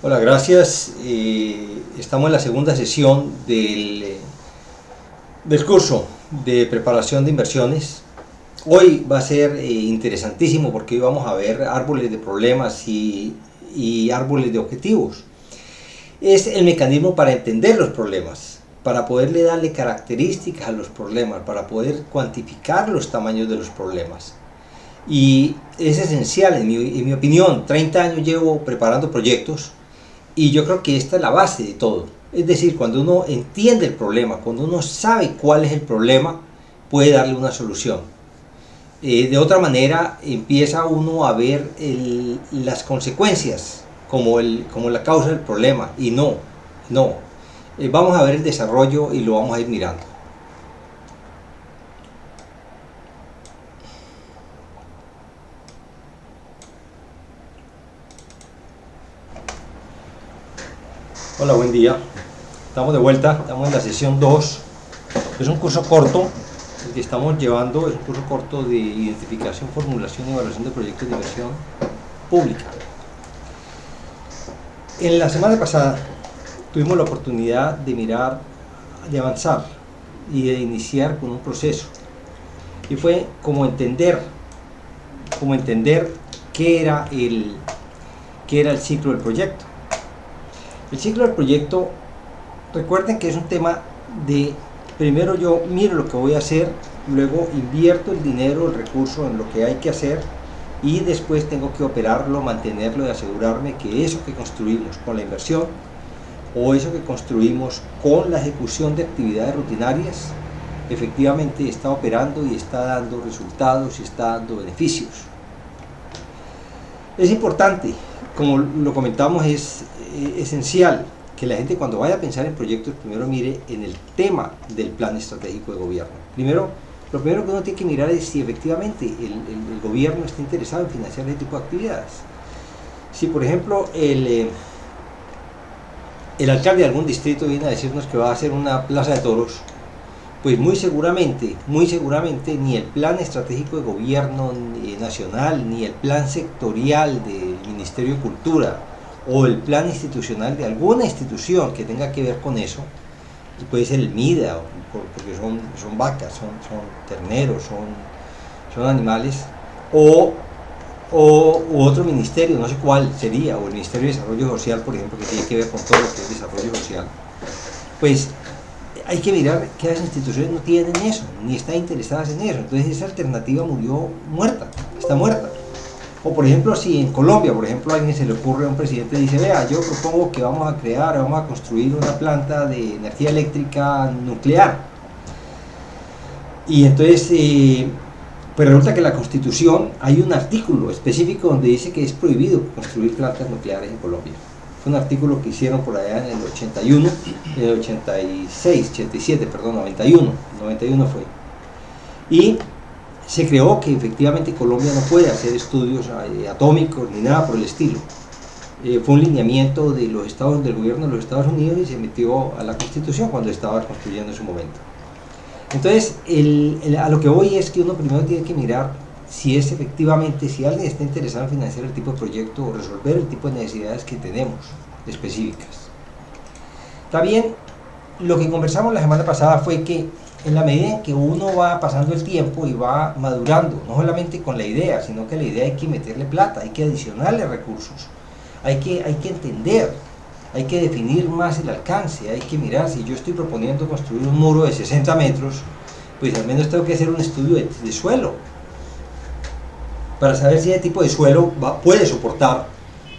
Hola, gracias. Estamos en la segunda sesión del curso de preparación de inversiones. Hoy va a ser interesantísimo porque hoy vamos a ver árboles de problemas y árboles de objetivos. Es el mecanismo para entender los problemas, para poderle darle características a los problemas, para poder cuantificar los tamaños de los problemas. Y es esencial, en mi opinión. 30 años llevo preparando proyectos. Y yo creo que esta es la base de todo. Es decir, cuando uno entiende el problema, cuando uno sabe cuál es el problema, puede darle una solución. De otra manera, empieza uno a ver las consecuencias como la causa del problema. Y no. Vamos a ver el desarrollo y lo vamos a ir mirando. Hola, buen día. Estamos de vuelta, estamos en la sesión 2. Es un curso corto, el que estamos llevando es un curso corto de identificación, formulación y evaluación de proyectos de inversión pública. En la semana pasada tuvimos la oportunidad de mirar, de avanzar y de iniciar con un proceso. Y fue como entender qué era el ciclo del proyecto. El ciclo del proyecto, recuerden que es un tema de, primero yo miro lo que voy a hacer, luego invierto el dinero, el recurso en lo que hay que hacer y después tengo que operarlo, mantenerlo y asegurarme que eso que construimos con la inversión o eso que construimos con la ejecución de actividades rutinarias efectivamente está operando y está dando resultados y está dando beneficios. Es importante, como lo comentamos, es esencial que la gente cuando vaya a pensar en proyectos primero mire en el tema del plan estratégico de gobierno. Lo primero que uno tiene que mirar es si efectivamente el gobierno está interesado en financiar ese tipo de actividades. Si por ejemplo el alcalde de algún distrito viene a decirnos que va a hacer una plaza de toros, pues muy seguramente ni el plan estratégico de gobierno nacional, ni el plan sectorial del Ministerio de Cultura o el plan institucional de alguna institución que tenga que ver con eso, puede ser el MIDA, porque son vacas, son terneros, son animales, o otro ministerio, no sé cuál sería, o el Ministerio de Desarrollo Social, por ejemplo, que tiene que ver con todo lo que es desarrollo social, pues hay que mirar que las instituciones no tienen eso, ni están interesadas en eso. Entonces esa alternativa está muerta. O por ejemplo, si en Colombia, por ejemplo, a alguien se le ocurre a un presidente y dice, vea, yo propongo que vamos a construir una planta de energía eléctrica nuclear. Y entonces, pues resulta que en la Constitución hay un artículo específico donde dice que es prohibido construir plantas nucleares en Colombia. Fue un artículo que hicieron por allá en el 81, en el 86, 87, perdón, 91 fue. Y se creó que efectivamente Colombia no puede hacer estudios atómicos ni nada por el estilo. Fue un lineamiento del gobierno de los Estados Unidos y se metió a la Constitución cuando estaba construyendo en su momento. Entonces, a lo que voy es que uno primero tiene que mirar si es efectivamente, si alguien está interesado en financiar el tipo de proyecto o resolver el tipo de necesidades que tenemos específicas. También lo que conversamos la semana pasada fue que en la medida en que uno va pasando el tiempo y va madurando, no solamente con la idea, sino que a la idea hay que meterle plata, hay que adicionarle recursos, hay que entender, hay que definir más el alcance, hay que mirar, si yo estoy proponiendo construir un muro de 60 metros, pues al menos tengo que hacer un estudio de suelo, para saber si ese tipo de suelo puede soportar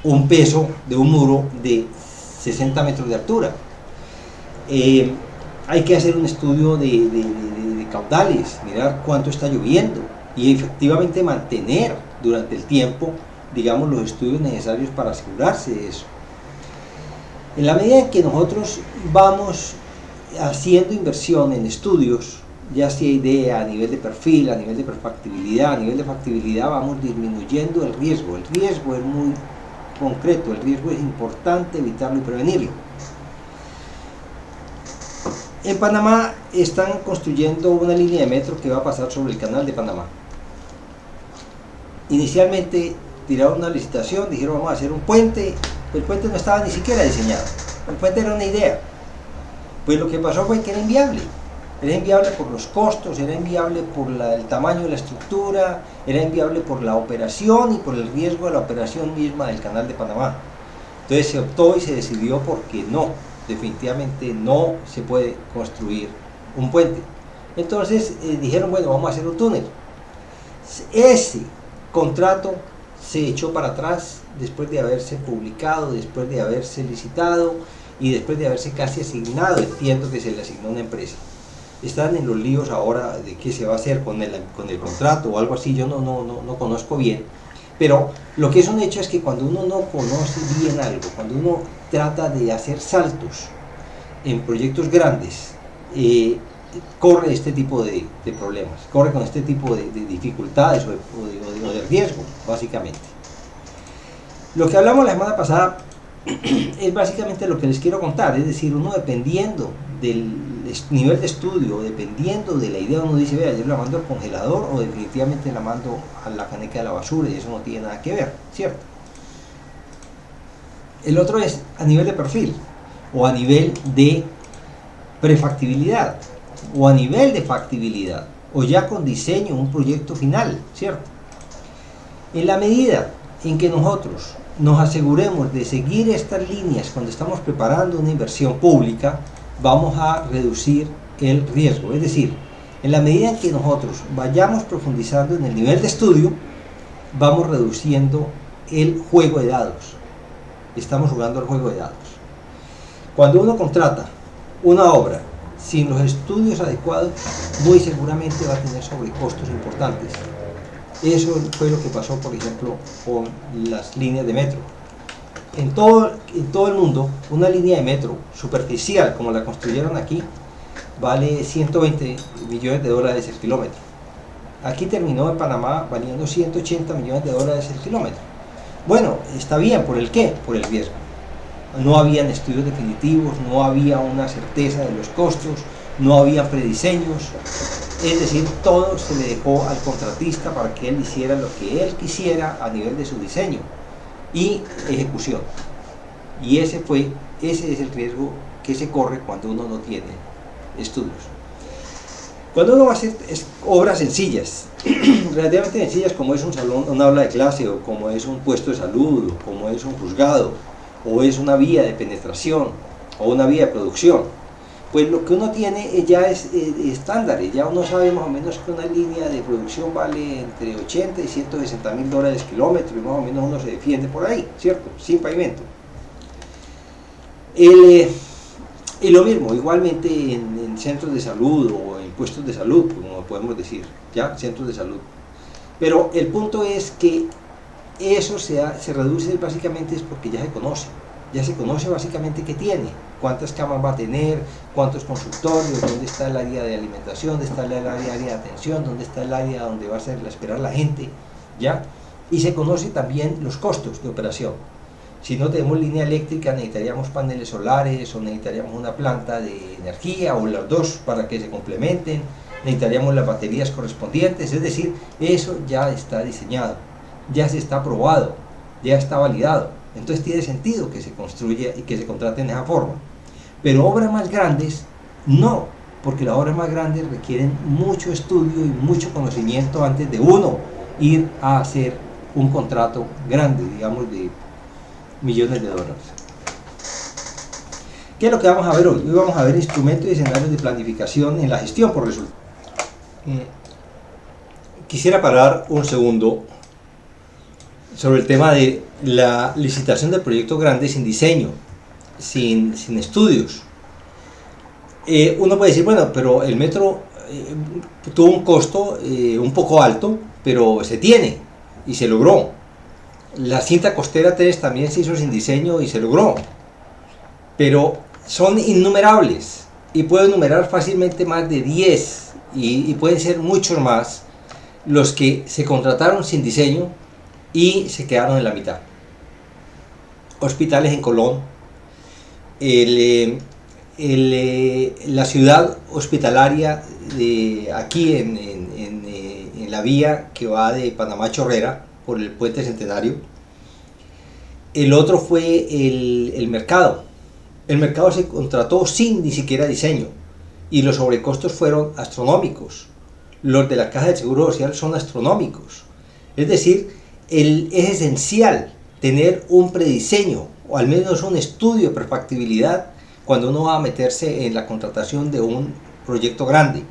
un peso de un muro de 60 metros de altura. Hay que hacer un estudio de caudales, mirar cuánto está lloviendo y efectivamente mantener durante el tiempo, digamos, los estudios necesarios para asegurarse de eso. En la medida en que nosotros vamos haciendo inversión en estudios, ya sea idea, a nivel de perfil, a nivel de factibilidad, a nivel de factibilidad vamos disminuyendo el riesgo. El riesgo es muy concreto, el riesgo es importante evitarlo y prevenirlo. En Panamá están construyendo una línea de metro que va a pasar sobre el canal de Panamá. Inicialmente tiraron una licitación, dijeron vamos a hacer un puente Pues el puente no estaba ni siquiera diseñado, el puente era una idea. Pues lo que pasó fue que era inviable. Era inviable por los costos, era inviable por el tamaño de la estructura, era inviable por la operación y por el riesgo de la operación misma del Canal de Panamá. Entonces se optó y se decidió porque no, definitivamente no se puede construir un puente. Entonces dijeron, bueno, vamos a hacer un túnel. Ese contrato se echó para atrás después de haberse publicado, después de haberse licitado y después de haberse casi asignado, entiendo que se le asignó a una empresa. Están en los líos ahora de qué se va a hacer con el contrato o algo así, yo no conozco bien, pero lo que es un hecho es que cuando uno no conoce bien algo, cuando uno trata de hacer saltos en proyectos grandes, corre este tipo de problemas, corre con este tipo de dificultades o de riesgo, básicamente. Lo que hablamos la semana pasada es básicamente lo que les quiero contar, es decir, uno dependiendo del nivel de estudio, dependiendo de la idea, uno dice, vea, yo la mando al congelador o definitivamente la mando a la caneca de la basura y eso no tiene nada que ver, ¿cierto? El otro es a nivel de perfil o a nivel de prefactibilidad o a nivel de factibilidad o ya con diseño, un proyecto final, ¿cierto? En la medida en que nosotros nos aseguremos de seguir estas líneas cuando estamos preparando una inversión pública, vamos a reducir el riesgo. Es decir, en la medida en que nosotros vayamos profundizando en el nivel de estudio, vamos reduciendo el juego de dados. Estamos jugando al juego de dados. Cuando uno contrata una obra sin los estudios adecuados, muy seguramente va a tener sobrecostos importantes. Eso fue lo que pasó, por ejemplo, con las líneas de metro. En todo el mundo, una línea de metro superficial, como la construyeron aquí, vale 120 millones de dólares el kilómetro. Aquí terminó en Panamá valiendo 180 millones de dólares el kilómetro. Bueno, está bien, ¿por el qué? Por el riesgo. No habían estudios definitivos, no había una certeza de los costos, no había prediseños. Es decir, todo se le dejó al contratista para que él hiciera lo que él quisiera a nivel de su diseño y ejecución. Y ese es el riesgo que se corre cuando uno no tiene estudios. Cuando uno va a hacer obras sencillas, relativamente sencillas, como es un salón, una aula de clase, o como es un puesto de salud, o como es un juzgado, o es una vía de penetración, o una vía de producción, pues lo que uno tiene ya es estándares, ya uno sabe más o menos que una línea de producción vale entre 80 y 160 mil dólares kilómetro, y más o menos uno se defiende por ahí, ¿cierto? Sin pavimento. Y lo mismo, igualmente en centros de salud o en puestos de salud, como podemos decir, ya, centros de salud. Pero el punto es que eso se reduce básicamente es porque ya se conoce básicamente qué tiene, cuántas camas va a tener, cuántos consultorios, dónde está el área de alimentación, dónde está el área de atención, dónde está el área donde va a esperar la gente, ¿ya? Y se conoce también los costos de operación. Si no tenemos línea eléctrica, necesitaríamos paneles solares o necesitaríamos una planta de energía o las dos para que se complementen, necesitaríamos las baterías correspondientes, es decir, eso ya está diseñado, ya se está probado, ya está validado. Entonces tiene sentido que se construya y que se contrate en esa forma. Pero obras más grandes, no, porque las obras más grandes requieren mucho estudio y mucho conocimiento antes de uno ir a hacer un contrato grande, digamos, de millones de dólares. ¿Qué es lo que vamos a ver hoy? Hoy vamos a ver instrumentos y escenarios de planificación en la gestión por resultados. Quisiera parar un segundo sobre el tema de la licitación de proyectos grandes sin diseño, sin estudios. Uno puede decir, bueno, pero el metro tuvo un costo un poco alto, pero se tiene y se logró. La cinta costera 3 también se hizo sin diseño y se logró, pero son innumerables y puedo enumerar fácilmente más de 10 y pueden ser muchos más los que se contrataron sin diseño y se quedaron en la mitad. Hospitales en Colón, la ciudad hospitalaria de aquí en la vía que va de Panamá a Chorrera por el puente Centenario, El otro fue el mercado. El mercado se contrató sin ni siquiera diseño y los sobrecostos fueron astronómicos. Los de la Caja de Seguro Social son astronómicos. Es decir, es esencial tener un prediseño o al menos un estudio de prefactibilidad cuando uno va a meterse en la contratación de un proyecto grande.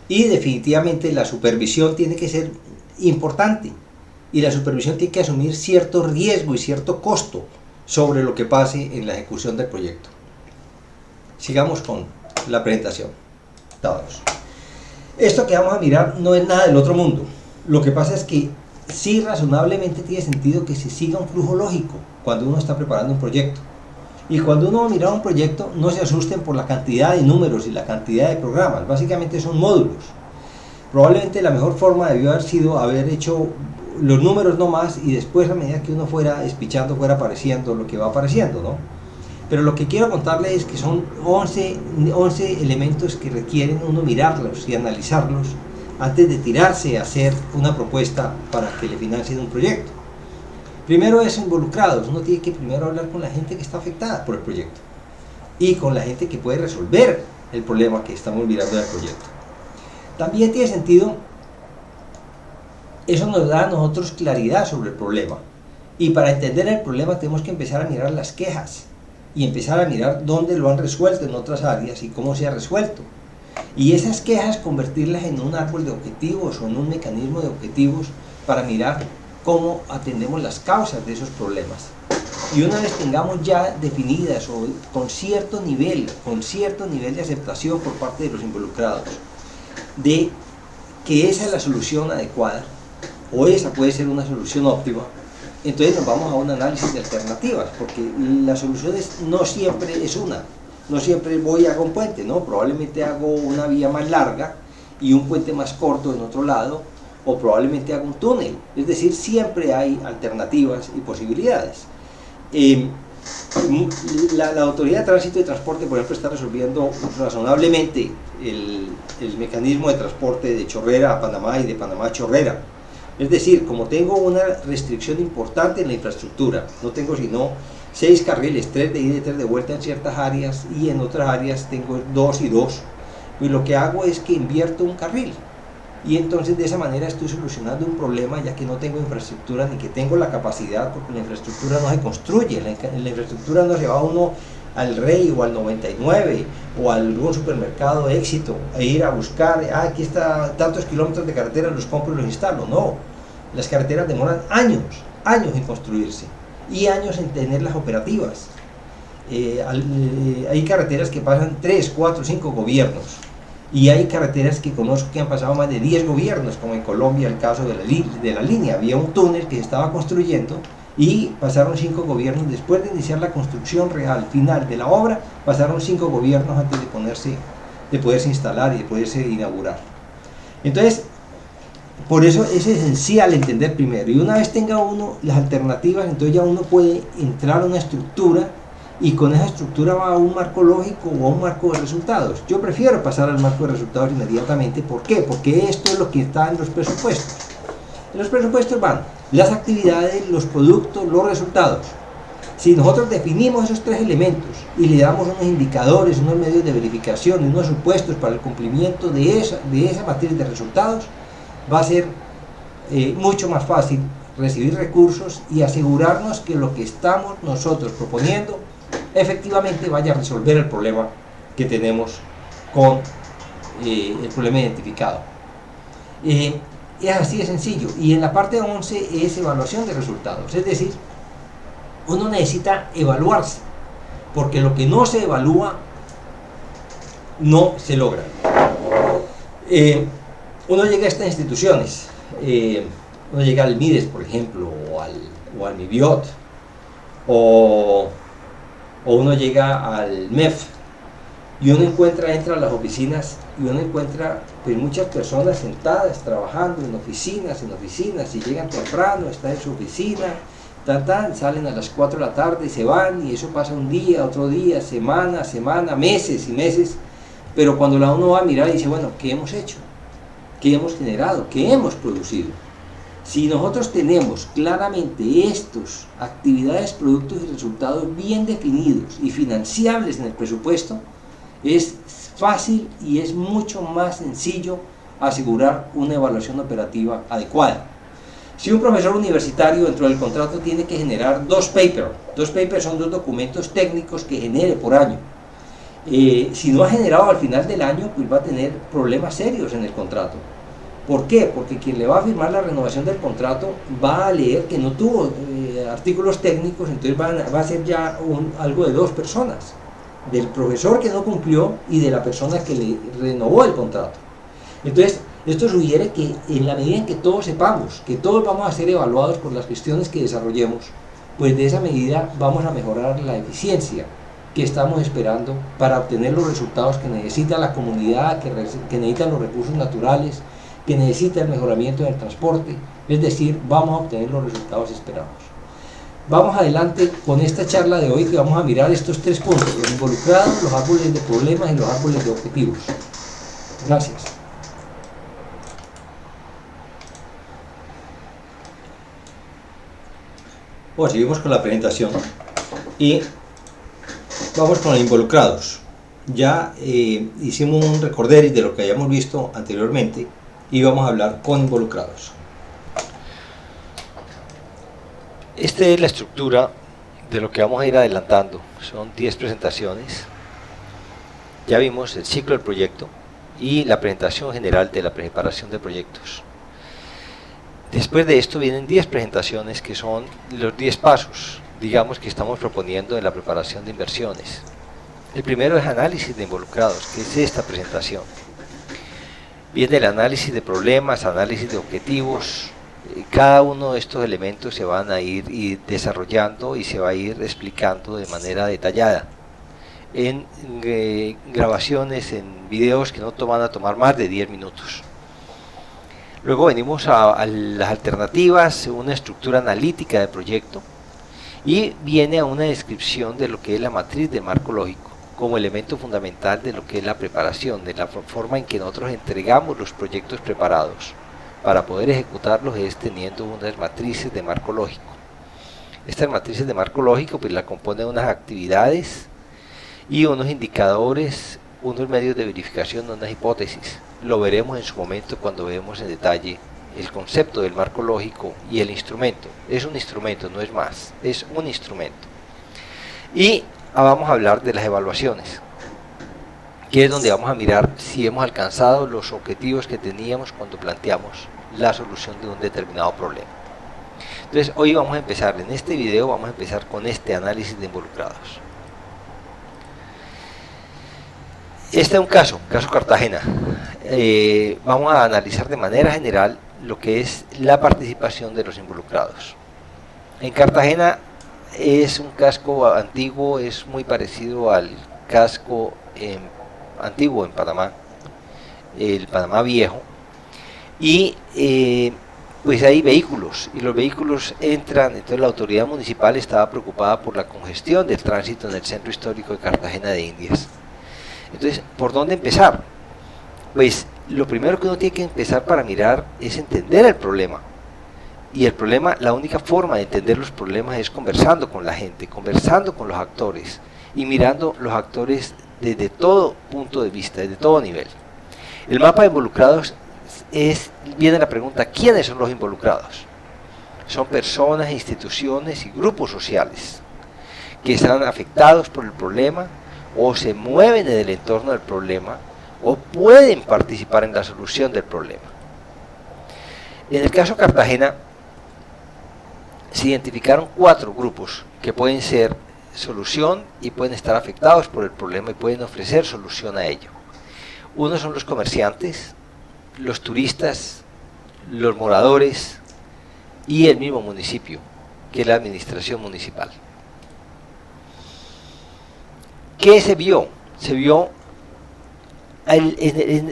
Y definitivamente la supervisión tiene que ser importante y la supervisión tiene que asumir cierto riesgo y cierto costo sobre lo que pase en la ejecución del proyecto. Sigamos con la presentación. Esto que vamos a mirar no es nada del otro mundo. Lo que pasa es que sí razonablemente tiene sentido que se siga un flujo lógico cuando uno está preparando un proyecto. Y cuando uno mira un proyecto, no se asusten por la cantidad de números y la cantidad de programas. Básicamente son módulos. Probablemente la mejor forma debió haber sido haber hecho los números no más y después a medida que uno fuera espichando fuera apareciendo lo que va apareciendo, ¿no? Pero lo que quiero contarles es que son 11 elementos que requieren uno mirarlos y analizarlos antes de tirarse a hacer una propuesta para que le financien un proyecto. Primero es involucrados, uno tiene que primero hablar con la gente que está afectada por el proyecto y con la gente que puede resolver el problema que estamos mirando del proyecto. También tiene sentido, eso nos da a nosotros claridad sobre el problema y para entender el problema tenemos que empezar a mirar las quejas y empezar a mirar dónde lo han resuelto en otras áreas y cómo se ha resuelto. Y esas quejas convertirlas en un árbol de objetivos o en un mecanismo de objetivos para mirar cómo atendemos las causas de esos problemas. Y una vez tengamos ya definidas o con cierto nivel de aceptación por parte de los involucrados, de que esa es la solución adecuada o esa puede ser una solución óptima, entonces nos vamos a un análisis de alternativas, porque la solución no siempre es una. No siempre voy a hago un puente, ¿no? Probablemente hago una vía más larga y un puente más corto en otro lado, o probablemente hago un túnel. Es decir, siempre hay alternativas y posibilidades. La Autoridad de Tránsito y Transporte, por ejemplo, está resolviendo razonablemente el mecanismo de transporte de Chorrera a Panamá y de Panamá a Chorrera. Es decir, como tengo una restricción importante en la infraestructura, no tengo sino 6 carriles, 3 de ida y 3 de vuelta en ciertas áreas y en otras áreas tengo 2 y 2, y lo que hago es que invierto un carril y entonces de esa manera estoy solucionando un problema, ya que no tengo infraestructura ni que tengo la capacidad, porque la infraestructura no se construye, la infraestructura no se va uno al Rey o al 99 o a algún supermercado Éxito e ir a buscar, aquí está tantos kilómetros de carretera, los compro y los instalo. No, las carreteras demoran años en construirse y años en tenerlas operativas. Hay carreteras que pasan 3, 4, 5 gobiernos y hay carreteras que conozco que han pasado más de 10 gobiernos, como en Colombia el caso de la línea. Había un túnel que se estaba construyendo y pasaron 5 gobiernos después de iniciar la construcción real, final de la obra, pasaron 5 gobiernos antes de poderse instalar y de poderse inaugurar. Entonces, por eso es esencial entender primero, y una vez tenga uno las alternativas, entonces ya uno puede entrar a una estructura y con esa estructura va a un marco lógico o a un marco de resultados. Yo prefiero pasar al marco de resultados inmediatamente. ¿Por qué? Porque esto es lo que está en los presupuestos. En los presupuestos van las actividades, los productos, los resultados. Si nosotros definimos esos 3 elementos y le damos unos indicadores, unos medios de verificación y unos supuestos para el cumplimiento de esa matriz de resultados, va a ser mucho más fácil recibir recursos y asegurarnos que lo que estamos nosotros proponiendo efectivamente vaya a resolver el problema que tenemos con el problema identificado. Es así de sencillo. Y en la parte 11 es evaluación de resultados, es decir, uno necesita evaluarse, porque lo que no se evalúa no se logra. Uno llega a estas instituciones, uno llega al MIDES, por ejemplo, o al MIBIOT, o uno llega al MEF, y uno entra a las oficinas y uno encuentra pues, muchas personas sentadas trabajando en oficinas, y llegan temprano, están en su oficina, salen a las 4 de la tarde y se van, y eso pasa un día, otro día, semana, meses y meses, pero cuando uno va a mirar y dice, bueno, ¿qué hemos hecho? ¿Qué hemos generado? ¿Qué hemos producido? Si nosotros tenemos claramente estos actividades, productos y resultados bien definidos y financiables en el presupuesto, es fácil y es mucho más sencillo asegurar una evaluación operativa adecuada. Si un profesor universitario dentro del contrato tiene que generar dos papers son 2 documentos técnicos que genere por año, si no ha generado al final del año, pues va a tener problemas serios en el contrato. ¿Por qué? Porque quien le va a firmar la renovación del contrato va a leer que no tuvo artículos técnicos, entonces va a ser ya algo de 2 personas, del profesor que no cumplió y de la persona que le renovó el contrato. Entonces, esto sugiere que en la medida en que todos sepamos que todos vamos a ser evaluados por las cuestiones que desarrollemos, pues de esa medida vamos a mejorar la eficiencia que estamos esperando para obtener los resultados que necesita la comunidad, que necesitan los recursos naturales, que necesita el mejoramiento del transporte, es decir, vamos a obtener los resultados esperados. Vamos adelante con esta charla de hoy, que vamos a mirar estos 3 puntos: los involucrados, los árboles de problemas y los árboles de objetivos. Gracias. Bueno, seguimos con la presentación y vamos con los involucrados. Ya hicimos un recorderis de lo que hayamos visto anteriormente y vamos a hablar con involucrados. Esta es la estructura de lo que vamos a ir adelantando. Son 10 presentaciones. Ya vimos el ciclo del proyecto y la presentación general de la preparación de proyectos. Después de esto vienen 10 presentaciones que son los 10 pasos, digamos, que estamos proponiendo en la preparación de inversiones. El primero es análisis de involucrados, que es esta presentación. Viene el análisis de problemas, análisis de objetivos. Cada uno de estos elementos se van a ir desarrollando y se va a ir explicando de manera detallada en grabaciones, en videos que no van a tomar más de 10 minutos. Luego venimos a las alternativas, una estructura analítica del proyecto, y viene a una descripción de lo que es la matriz de marco lógico como elemento fundamental de lo que es la preparación, de la forma en que nosotros entregamos los proyectos preparados. Para poder ejecutarlos es teniendo unas matrices de marco lógico. Estas matrices de marco lógico pues la componen unas actividades y unos indicadores, unos medios de verificación, unas hipótesis. Lo veremos en su momento cuando vemos en detalle el concepto del marco lógico y el instrumento. Es un instrumento, no es más, es un instrumento. Y vamos a hablar de las evaluaciones, que es donde vamos a mirar si hemos alcanzado los objetivos que teníamos cuando planteamos la solución de un determinado problema. Entonces hoy vamos a empezar, en este video vamos a empezar con este análisis de involucrados. Este es un caso Cartagena. Vamos a analizar de manera general lo que es la participación de los involucrados. En Cartagena es un casco antiguo, es muy parecido al casco antiguo en Panamá, el Panamá Viejo, y pues hay vehículos, y los vehículos entran. Entonces la autoridad municipal estaba preocupada por la congestión del tránsito en el centro histórico de Cartagena de Indias. Entonces, ¿por dónde empezar? Pues lo primero que uno tiene que empezar para mirar es entender el problema. Y el problema, la única forma de entender los problemas es conversando con la gente, conversando con los actores y mirando los actores desde todo punto de vista, desde todo nivel. El mapa de involucrados viene la pregunta: ¿quiénes son los involucrados? Son personas, instituciones y grupos sociales que están afectados por el problema, o se mueven en el entorno del problema, o pueden participar en la solución del problema. En el caso Cartagena se identificaron 4 grupos que pueden ser solución y pueden estar afectados por el problema y pueden ofrecer solución a ello. Uno son los comerciantes, los turistas, los moradores y el mismo municipio, que es la administración municipal. ¿Qué se vio? Se vio,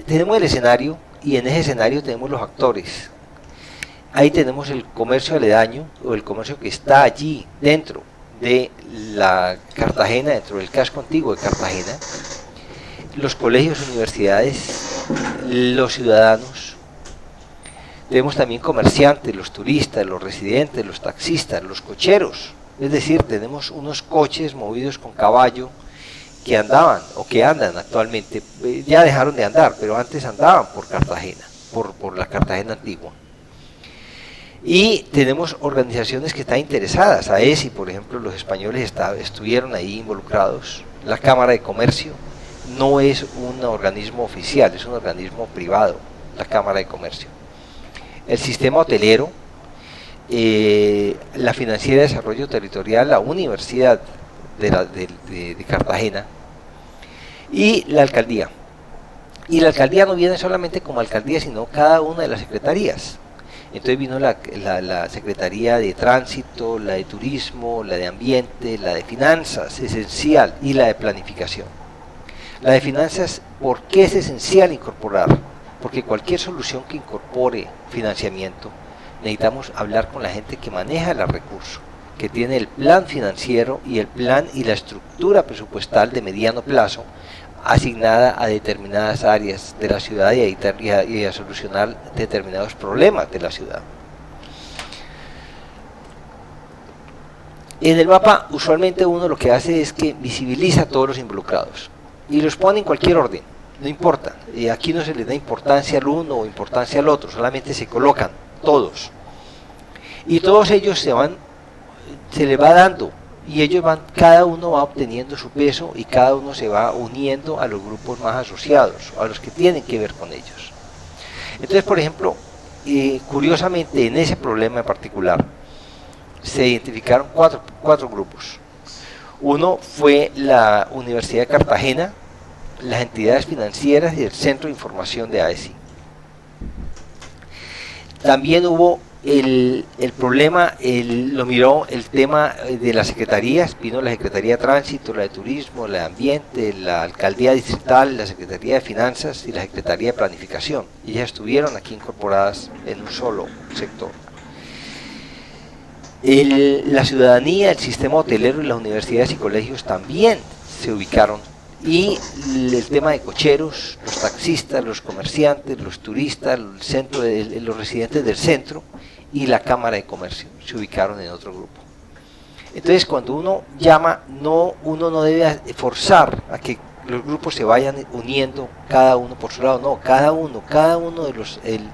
tenemos el escenario, y en ese escenario tenemos los actores. Ahí tenemos el comercio aledaño, o el comercio que está allí dentro de la Cartagena, dentro del casco antiguo de Cartagena, los colegios, universidades, los ciudadanos. Tenemos también comerciantes, los turistas, los residentes, los taxistas, los cocheros. Es decir, tenemos unos coches movidos con caballo que andaban o que andan actualmente, ya dejaron de andar, pero antes andaban por Cartagena, por la Cartagena antigua. Y tenemos organizaciones que están interesadas, AESI, por ejemplo, los españoles estuvieron ahí involucrados, la Cámara de Comercio, no es un organismo oficial, es un organismo privado, la Cámara de Comercio. El sistema hotelero, la Financiera de Desarrollo Territorial, la Universidad de Cartagena y la alcaldía. Y la alcaldía no viene solamente como alcaldía, sino cada una de las secretarías. Entonces vino la Secretaría de Tránsito, la de Turismo, la de Ambiente, la de Finanzas, esencial, y la de Planificación. La de Finanzas, ¿por qué es esencial incorporar? Porque cualquier solución que incorpore financiamiento, necesitamos hablar con la gente que maneja los recursos, que tiene el plan financiero y el plan y la estructura presupuestal de mediano plazo asignada a determinadas áreas de la ciudad y a solucionar determinados problemas de la ciudad. En el mapa usualmente uno lo que hace es que visibiliza a todos los involucrados y los pone en cualquier orden, no importa, aquí no se les da importancia al uno o importancia al otro, solamente se colocan todos y todos ellos se les va dando y ellos cada uno va obteniendo su peso y cada uno se va uniendo a los grupos más asociados, a los que tienen que ver con ellos. Entonces, por ejemplo, curiosamente en ese problema en particular se identificaron cuatro grupos. Uno fue la Universidad de Cartagena, las entidades financieras y el Centro de Información de AESI. También hubo el problema, lo miró el tema de las secretarías, vino la Secretaría de Tránsito, la de Turismo, la de Ambiente, la Alcaldía Distrital, la Secretaría de Finanzas y la Secretaría de Planificación. Y ellas estuvieron aquí incorporadas en un solo sector. La ciudadanía, el sistema hotelero y las universidades y colegios también se ubicaron. Y el tema de cocheros, los taxistas, los comerciantes, los turistas, los residentes del centro y la Cámara de Comercio se ubicaron en otro grupo. Entonces, cuando uno llama, uno no debe forzar a que los grupos se vayan uniendo cada uno por su lado, no, cada uno de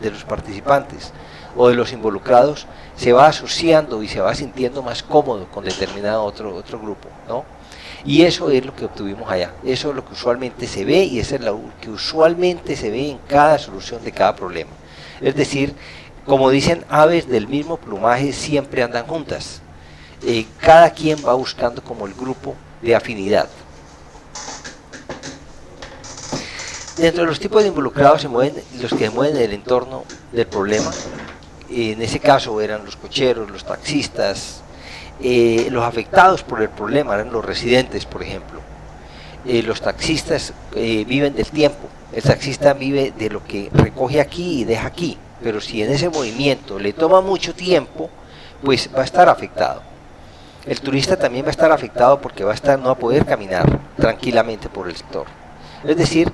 los participantes o de los involucrados se va asociando y se va sintiendo más cómodo con determinado otro grupo, ¿no? Y eso es lo que obtuvimos allá, eso es lo que usualmente se ve y eso es lo que usualmente se ve en cada solución de cada problema. Es decir, como dicen, aves del mismo plumaje siempre andan juntas. Cada quien va buscando como el grupo de afinidad. Dentro de los tipos de involucrados se mueven los que se mueven en el entorno del problema. En ese caso eran los cocheros, los taxistas. Los afectados por el problema eran los residentes, por ejemplo. Los taxistas viven del tiempo. El taxista vive de lo que recoge aquí y deja aquí, pero si en ese movimiento le toma mucho tiempo, pues va a estar afectado. El turista también va a estar afectado porque no va a poder caminar tranquilamente por el sector. Es decir,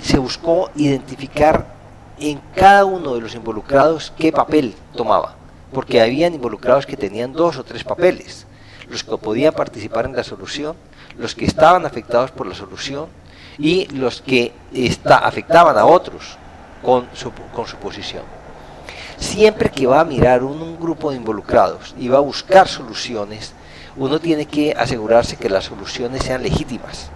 se buscó identificar en cada uno de los involucrados qué papel tomaba, porque habían involucrados que tenían 2 o 3 papeles, los que podían participar en la solución, los que estaban afectados por la solución y los que afectaban a otros con su posición. Siempre que va a mirar un grupo de involucrados y va a buscar soluciones, uno tiene que asegurarse que las soluciones sean legítimas.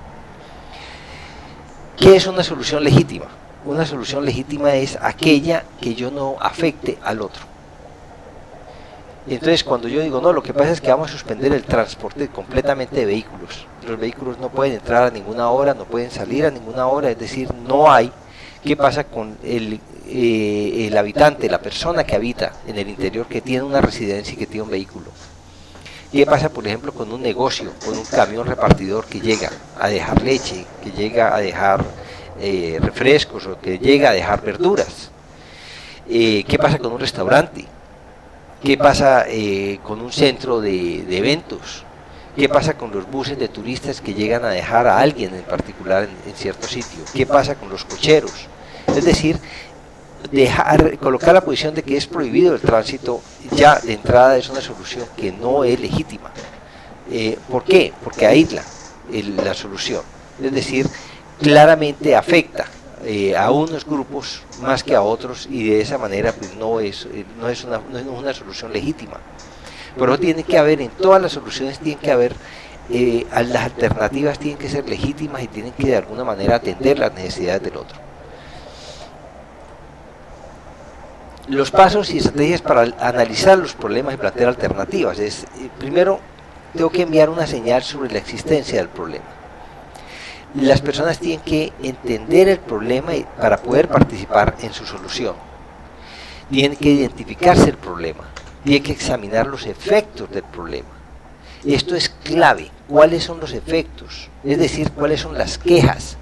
¿Qué es una solución legítima? Una solución legítima es aquella que yo no afecte al otro. Entonces, cuando yo digo, no, lo que pasa es que vamos a suspender el transporte completamente de vehículos. Los vehículos no pueden entrar a ninguna hora, no pueden salir a ninguna hora, es decir, no hay. ¿Qué pasa con el habitante, la persona que habita en el interior, que tiene una residencia y que tiene un vehículo? ¿Qué pasa, por ejemplo, con un negocio, con un camión repartidor que llega a dejar leche, que llega a dejar refrescos o que llega a dejar verduras? ¿Qué pasa con un restaurante? ¿Qué pasa con un centro de eventos? ¿Qué pasa con los buses de turistas que llegan a dejar a alguien en particular en cierto sitio? ¿Qué pasa con los cocheros? Es decir, colocar la posición de que es prohibido el tránsito, ya de entrada es una solución que no es legítima. ¿Por qué? Porque aísla la solución, es decir, claramente afecta a unos grupos más que a otros, y de esa manera pues no es una solución legítima. Pero tiene que haber, en todas las soluciones tienen que haber, las alternativas tienen que ser legítimas y tienen que de alguna manera atender las necesidades del otro. Los pasos y estrategias para analizar los problemas y plantear alternativas es, primero, tengo que enviar una señal sobre la existencia del problema. Las personas tienen que entender el problema para poder participar en su solución. Tienen que identificarse el problema, tienen que examinar los efectos del problema. Esto es clave, cuáles son los efectos, es decir, cuáles son las quejas,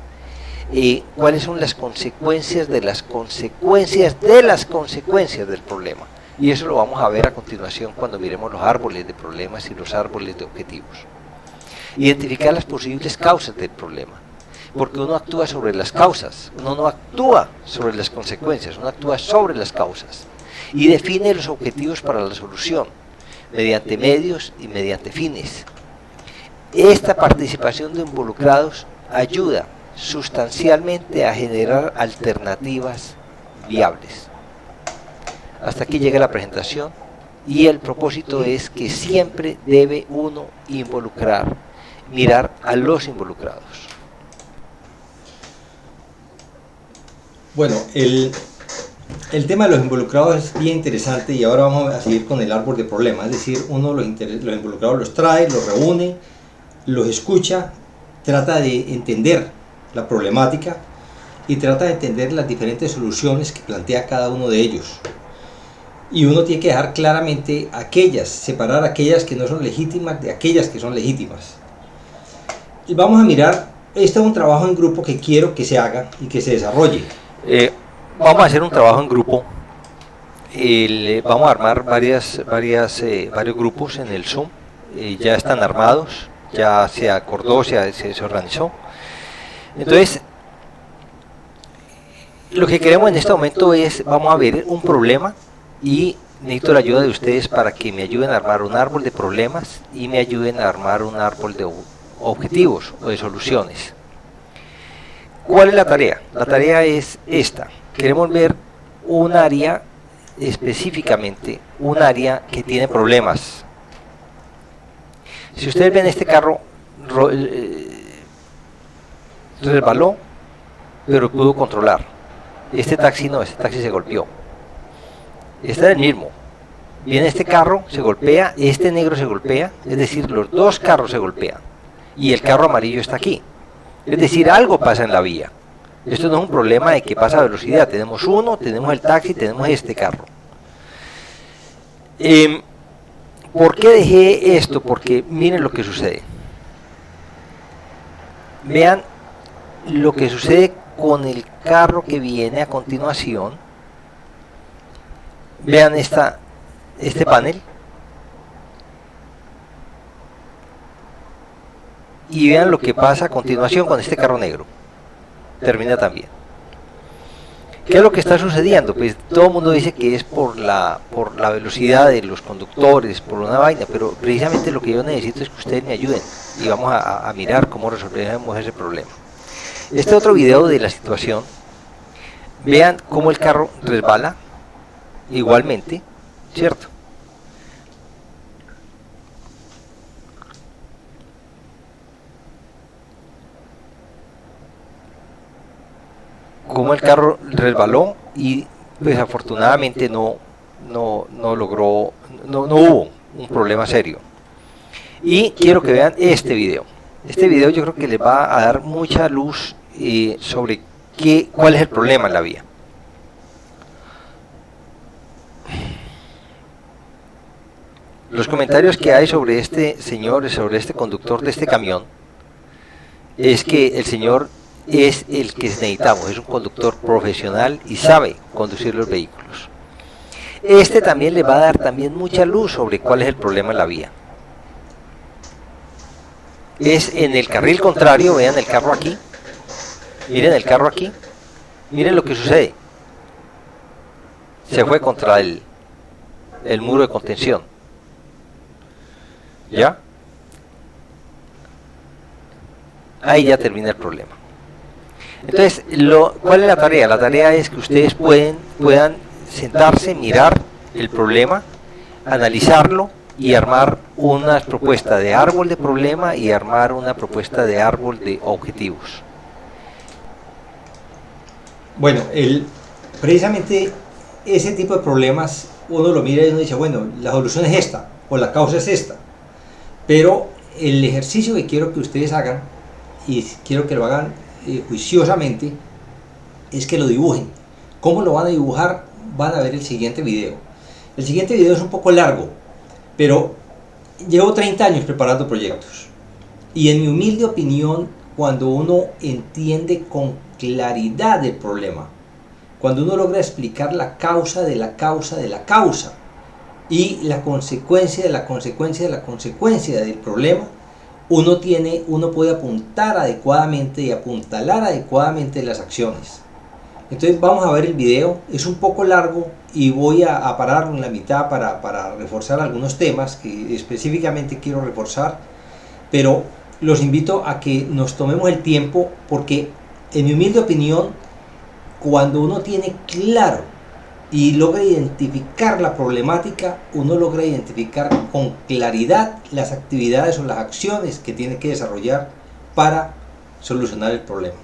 cuáles son las consecuencias de las consecuencias de las consecuencias del problema. Y eso lo vamos a ver a continuación cuando miremos los árboles de problemas y los árboles de objetivos. Identificar las posibles causas del problema, porque uno actúa sobre las causas, uno no actúa sobre las consecuencias, uno actúa sobre las causas, y define los objetivos para la solución, mediante medios y mediante fines. Esta participación de involucrados ayuda sustancialmente a generar alternativas viables. Hasta aquí llega la presentación, y el propósito es que siempre debe uno mirar a los involucrados. Bueno, el tema de los involucrados es bien interesante, y ahora vamos a seguir con el árbol de problemas. Es decir, uno los involucrados los trae, los reúne, los escucha, trata de entender la problemática y trata de entender las diferentes soluciones que plantea cada uno de ellos. Y uno tiene que dejar claramente separar aquellas que no son legítimas de aquellas que son legítimas. Y vamos a mirar, este es un trabajo en grupo que quiero que se haga y que se desarrolle. Vamos a hacer un trabajo en grupo. Vamos a armar varios grupos en el Zoom. Ya están armados, ya se acordó, se organizó. Entonces, lo que queremos en este momento es, vamos a ver un problema, y necesito la ayuda de ustedes para que me ayuden a armar un árbol de problemas y me ayuden a armar un árbol de objetivos o de soluciones. ¿Cuál es la tarea? La tarea es esta. Queremos ver un área, específicamente un área que tiene problemas. Si ustedes ven, este carro resbaló, pero pudo controlar. Este taxi no, este taxi se golpeó. Este es el mismo. Viene este carro, se golpea, este negro se golpea, es decir, los dos carros se golpean, y el carro amarillo está aquí. Es decir, algo pasa en la vía. Esto no es un problema de que pasa a velocidad. Tenemos tenemos el taxi, tenemos este carro. ¿Por qué dejé esto? Porque miren lo que sucede. Vean lo que sucede con el carro que viene a continuación. Vean este panel. Y vean lo que pasa a continuación con este carro negro. Termina también. ¿Qué es lo que está sucediendo? Pues todo el mundo dice que es por la velocidad de los conductores, por una vaina, pero precisamente lo que yo necesito es que ustedes me ayuden, y vamos a mirar cómo resolveremos ese problema. Este otro video de la situación, vean cómo el carro resbala igualmente, ¿cierto? Como el carro resbaló, y pues afortunadamente no hubo un problema serio. Y quiero que vean este video. Este video yo creo que les va a dar mucha luz sobre cuál es el problema en la vía. Los comentarios que hay sobre este señor, sobre este conductor de este camión, es que el señor es el que necesitamos, es un conductor profesional y sabe conducir los vehículos. Este también le va a dar también mucha luz sobre cuál es el problema en la vía. Es en el carril contrario. Vean el carro aquí, miren el carro aquí, miren lo que sucede. se fue contra el muro de contención. ¿Ya? Ahí ya termina el problema. Entonces, ¿cuál es la tarea? La tarea es que ustedes puedan sentarse, mirar el problema, analizarlo y armar una propuesta de árbol de problema y armar una propuesta de árbol de objetivos. Bueno, precisamente ese tipo de problemas uno lo mira y uno dice, bueno, la solución es esta o la causa es esta, pero el ejercicio que quiero que ustedes hagan, y quiero que lo hagan juiciosamente, es que lo dibujen. ¿Cómo lo van a dibujar? Van a ver el siguiente video. El siguiente video es un poco largo, pero llevo 30 años preparando proyectos, y en mi humilde opinión, cuando uno entiende con claridad el problema, cuando uno logra explicar la causa de la causa de la causa y la consecuencia de la consecuencia de la consecuencia del problema, uno puede apuntar adecuadamente y apuntalar adecuadamente las acciones. Entonces vamos a ver el video, es un poco largo y voy a pararlo en la mitad para reforzar algunos temas que específicamente quiero reforzar, pero los invito a que nos tomemos el tiempo, porque en mi humilde opinión, cuando uno tiene claro y logra identificar la problemática, uno logra identificar con claridad las actividades o las acciones que tiene que desarrollar para solucionar el problema.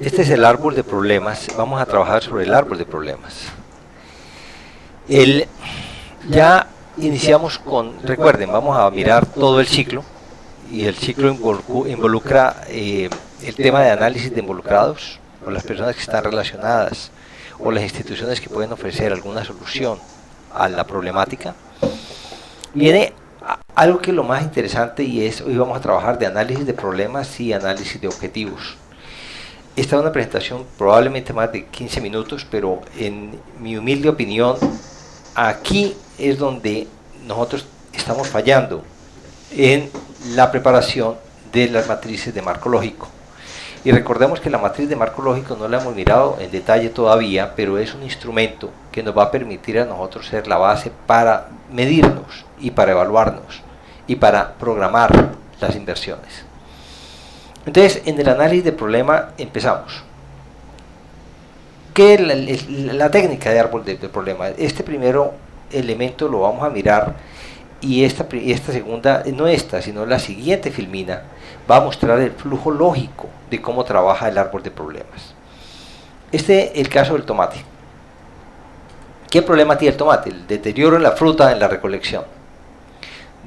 Este es el árbol de problemas. Vamos a trabajar sobre el árbol de problemas. Ya iniciamos recuerden, vamos a mirar todo el ciclo, y el ciclo involucra el tema de análisis de involucrados, o las personas que están relacionadas, o las instituciones que pueden ofrecer alguna solución a la problemática. Viene algo que es lo más interesante, y hoy vamos a trabajar de análisis de problemas y análisis de objetivos. Esta es una presentación probablemente más de 15 minutos, pero en mi humilde opinión, aquí es donde nosotros estamos fallando en la preparación de las matrices de marco lógico. Y recordemos que la matriz de marco lógico no la hemos mirado en detalle todavía, pero es un instrumento que nos va a permitir a nosotros ser la base para medirnos y para evaluarnos y para programar las inversiones. Entonces, en el análisis de problema empezamos. ¿Qué es la técnica de árbol de problema? Este primero elemento lo vamos a mirar, y esta segunda, no esta, sino la siguiente filmina, va a mostrar el flujo lógico de cómo trabaja el árbol de problemas. Este es el caso del tomate. ¿Qué problema tiene el tomate? El deterioro en la fruta en la recolección.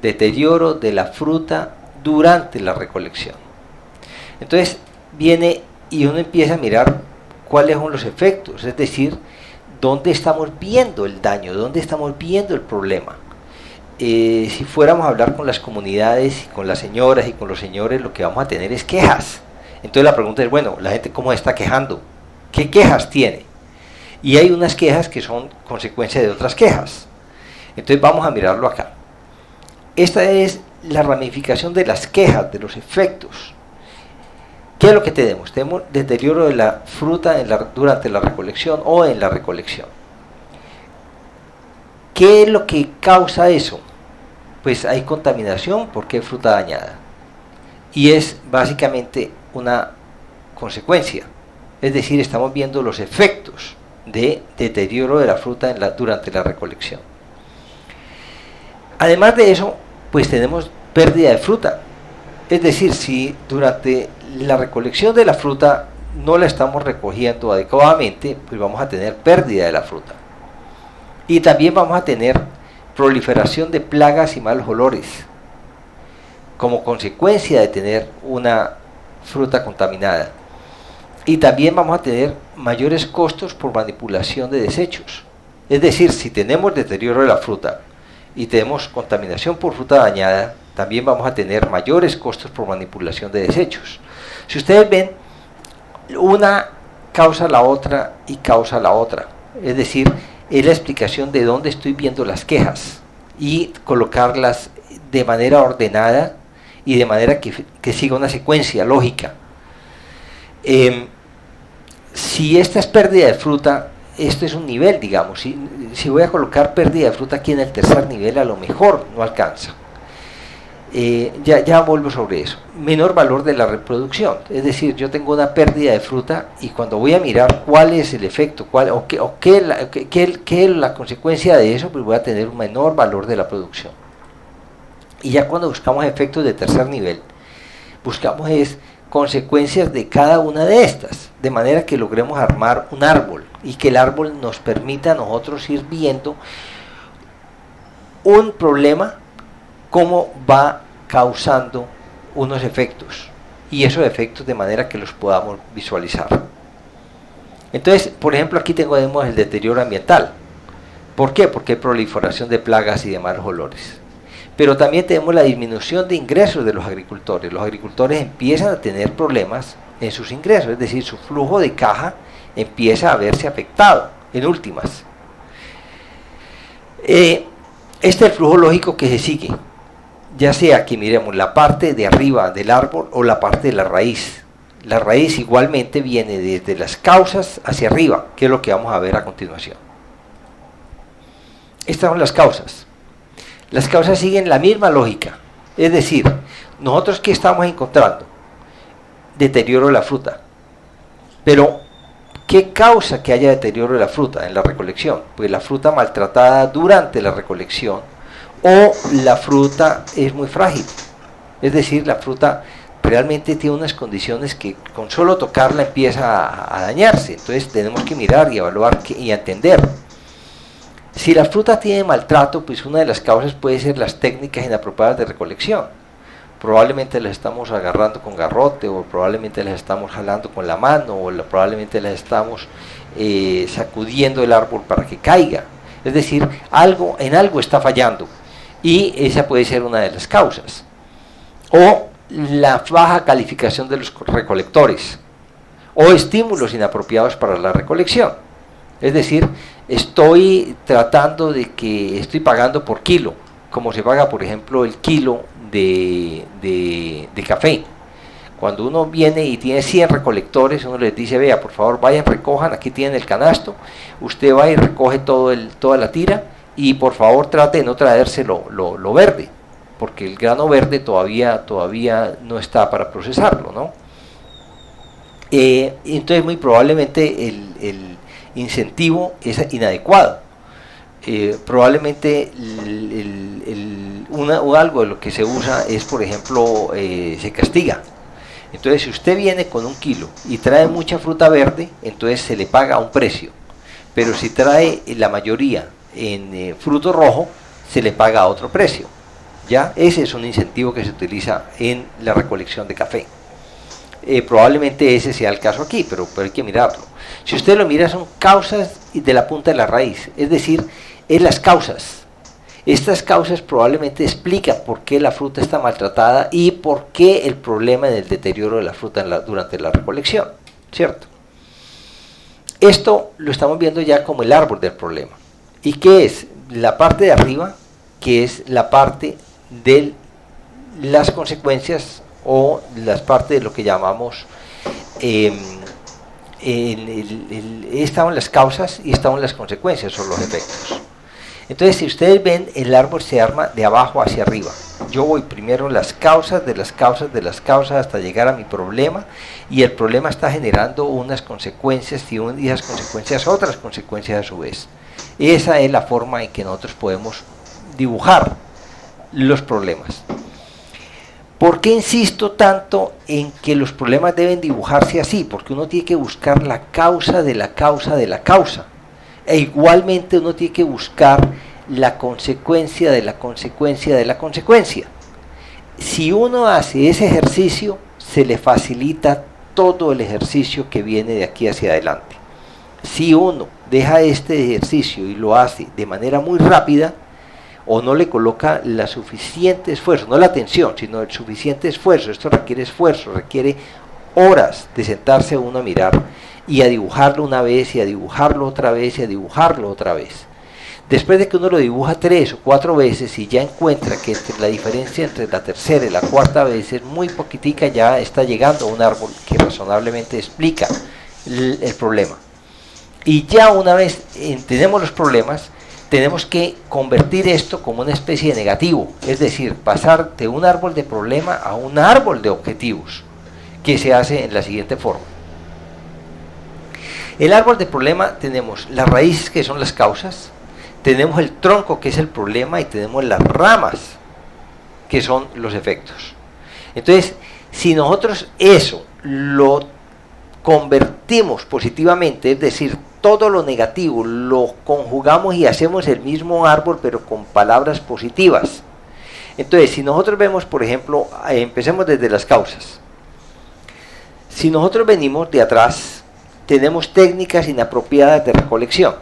Deterioro de la fruta durante la recolección. Entonces viene y uno empieza a mirar cuáles son los efectos, es decir, dónde estamos viendo el daño, dónde estamos viendo el problema. Si fuéramos a hablar con las comunidades, y con las señoras y con los señores, lo que vamos a tener es quejas. Entonces la pregunta es, bueno, ¿la gente cómo está quejando? ¿Qué quejas tiene? Y hay unas quejas que son consecuencia de otras quejas. Entonces vamos a mirarlo acá. Esta es la ramificación de las quejas, de los efectos. ¿Qué es lo que tenemos? Tenemos deterioro de la fruta durante la recolección o en la recolección. ¿Qué es lo que causa eso? Pues hay contaminación porque hay fruta dañada. Y es básicamente una consecuencia. Es decir, estamos viendo los efectos de deterioro de la fruta durante la recolección. Además de eso, pues tenemos pérdida de fruta. Es decir, si durante la recolección de la fruta no la estamos recogiendo adecuadamente, pues vamos a tener pérdida de la fruta. Y también vamos a tener proliferación de plagas y malos olores, como consecuencia de tener una fruta contaminada. Y también vamos a tener mayores costos por manipulación de desechos. Es decir, si tenemos deterioro de la fruta y tenemos contaminación por fruta dañada, también vamos a tener mayores costos por manipulación de desechos. Si ustedes ven, una causa la otra y causa la otra. Es decir, es la explicación de dónde estoy viendo las quejas y colocarlas de manera ordenada y de manera que siga una secuencia lógica Si esta es pérdida de fruta, esto es un nivel, digamos, si voy a colocar pérdida de fruta aquí en el tercer nivel, a lo mejor no alcanza. Ya vuelvo sobre eso. Menor valor de la reproducción, es decir, yo tengo una pérdida de fruta y cuando voy a mirar cuál es el efecto, qué es la consecuencia de eso, pues voy a tener un menor valor de la producción. Y ya cuando buscamos efectos de tercer nivel, buscamos consecuencias de cada una de estas, de manera que logremos armar un árbol y que el árbol nos permita a nosotros ir viendo un problema, cómo va causando unos efectos, y esos efectos de manera que los podamos visualizar. Entonces, por ejemplo, aquí tenemos el deterioro ambiental. ¿Por qué? Porque hay proliferación de plagas y de malos olores. Pero también tenemos la disminución de ingresos de los agricultores. Los agricultores empiezan a tener problemas en sus ingresos, es decir, su flujo de caja empieza a verse afectado, en últimas. Este es el flujo lógico que se sigue, ya sea que miremos la parte de arriba del árbol o la parte de la raíz. La raíz igualmente viene desde las causas hacia arriba, que es lo que vamos a ver a continuación. Estas son las causas. Las causas siguen la misma lógica, es decir, nosotros ¿qué estamos encontrando? Deterioro de la fruta. Pero, ¿qué causa que haya deterioro de la fruta en la recolección? Pues la fruta maltratada durante la recolección, o la fruta es muy frágil, es decir, la fruta realmente tiene unas condiciones que con solo tocarla empieza a dañarse. Entonces tenemos que mirar y evaluar y entender. Si la fruta tiene maltrato, pues una de las causas puede ser las técnicas inapropiadas de recolección. Probablemente las estamos agarrando con garrote, o probablemente las estamos jalando con la mano, o probablemente las estamos sacudiendo el árbol para que caiga. Es decir, en algo está fallando, y esa puede ser una de las causas. O la baja calificación de los recolectores, o estímulos inapropiados para la recolección. Es decir, estoy tratando de que estoy pagando por kilo, como se paga, por ejemplo, el kilo de café. Cuando uno viene y tiene 100 recolectores, uno les dice, vea, por favor, vayan, recojan, aquí tienen el canasto, usted va y recoge toda la tira, y por favor trate de no traerse lo verde, porque el grano verde todavía no está para procesarlo, ¿no? Entonces muy probablemente el incentivo es inadecuado. Probablemente algo de lo que se usa es, por ejemplo, se castiga. Entonces, si usted viene con un kilo y trae mucha fruta verde, entonces se le paga un precio. Pero si trae la mayoría en fruto rojo, se le paga otro precio. ¿Ya? Ese es un incentivo que se utiliza en la recolección de café. Probablemente ese sea el caso aquí, pero hay que mirarlo. Si usted lo mira, son causas de la punta de la raíz, es decir, es las causas. Estas causas probablemente explican por qué la fruta está maltratada y por qué el problema del deterioro de la fruta durante la recolección, ¿cierto? Esto lo estamos viendo ya como el árbol del problema. ¿Y qué es? La parte de arriba, que es la parte de las consecuencias, o las partes de lo que llamamos estaban las causas y estaban las consecuencias o los efectos. Entonces, si ustedes ven, el árbol se arma de abajo hacia arriba. Yo voy primero las causas de las causas de las causas hasta llegar a mi problema, y el problema está generando unas consecuencias y esas consecuencias otras consecuencias a su vez. Esa es la forma en que nosotros podemos dibujar los problemas. ¿Por qué insisto tanto en que los problemas deben dibujarse así? Porque uno tiene que buscar la causa de la causa de la causa. E igualmente uno tiene que buscar la consecuencia de la consecuencia de la consecuencia. Si uno hace ese ejercicio, se le facilita todo el ejercicio que viene de aquí hacia adelante. Si uno deja este ejercicio y lo hace de manera muy rápida, o no le coloca la suficiente esfuerzo, no la atención, sino el suficiente esfuerzo, esto requiere esfuerzo, requiere horas de sentarse uno a mirar y a dibujarlo una vez, y a dibujarlo otra vez, y a dibujarlo otra vez. Después de que uno lo dibuja 3 o 4 veces y ya encuentra que la diferencia entre la tercera y la cuarta vez es muy poquitica, ya está llegando a un árbol que razonablemente explica el problema. Y ya una vez entendemos los problemas, tenemos que convertir esto como una especie de negativo, es decir, pasar de un árbol de problema a un árbol de objetivos, que se hace en la siguiente forma. El árbol de problema tenemos las raíces, que son las causas, tenemos el tronco, que es el problema, y tenemos las ramas, que son los efectos. Entonces, si nosotros eso lo convertimos positivamente, es decir, todo lo negativo lo conjugamos y hacemos el mismo árbol, pero con palabras positivas. Entonces, si nosotros vemos, por ejemplo, empecemos desde las causas. Si nosotros venimos de atrás, tenemos técnicas inapropiadas de recolección.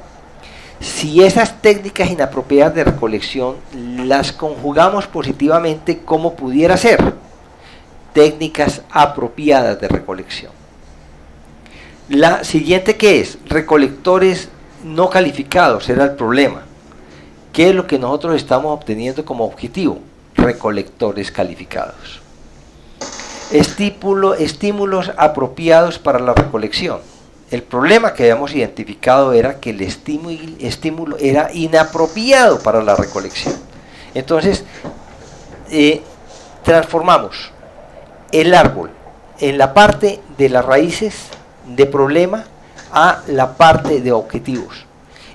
Si esas técnicas inapropiadas de recolección las conjugamos positivamente, ¿cómo pudiera ser? Técnicas apropiadas de recolección. La siguiente, ¿qué es? Recolectores no calificados, era el problema. ¿Qué es lo que nosotros estamos obteniendo como objetivo? Recolectores calificados. Estímulos apropiados para la recolección. El problema que habíamos identificado era que el estímulo era inapropiado para la recolección. Entonces, transformamos el árbol en la parte de las raíces de problema a la parte de objetivos.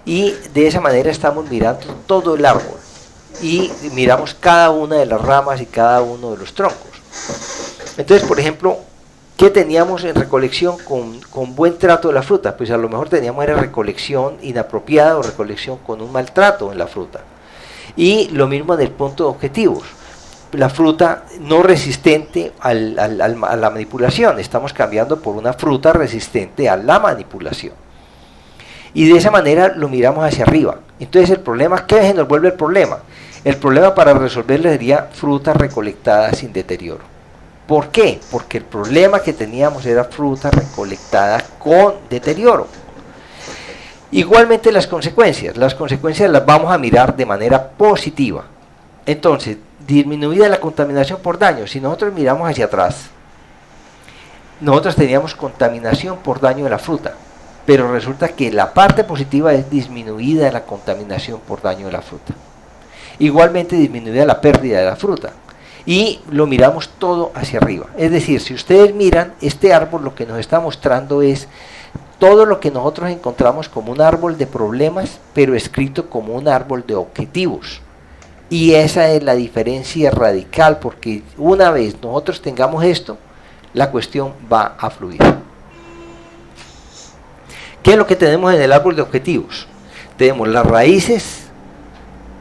Y de esa manera estamos mirando todo el árbol y miramos cada una de las ramas y cada uno de los troncos. Entonces, por ejemplo, ¿qué teníamos en recolección con buen trato de la fruta? Pues a lo mejor teníamos era recolección inapropiada o recolección con un maltrato en la fruta. Y lo mismo en el punto de objetivos. La fruta no resistente a la manipulación. Estamos cambiando por una fruta resistente a la manipulación. Y de esa manera lo miramos hacia arriba. Entonces el problema, ¿qué se nos vuelve el problema? El problema para resolverlo sería fruta recolectada sin deterioro. ¿Por qué? Porque el problema que teníamos era fruta recolectada con deterioro. Igualmente las consecuencias las vamos a mirar de manera positiva. Entonces, disminuida la contaminación por daño. Si nosotros miramos hacia atrás, nosotros teníamos contaminación por daño de la fruta, pero resulta que la parte positiva es disminuida la contaminación por daño de la fruta. Igualmente disminuida la pérdida de la fruta. Y lo miramos todo hacia arriba. Es decir, si ustedes miran, este árbol lo que nos está mostrando es todo lo que nosotros encontramos como un árbol de problemas, pero escrito como un árbol de objetivos. Y esa es la diferencia radical, porque una vez nosotros tengamos esto, la cuestión va a fluir. ¿Qué es lo que tenemos en el árbol de objetivos? Tenemos las raíces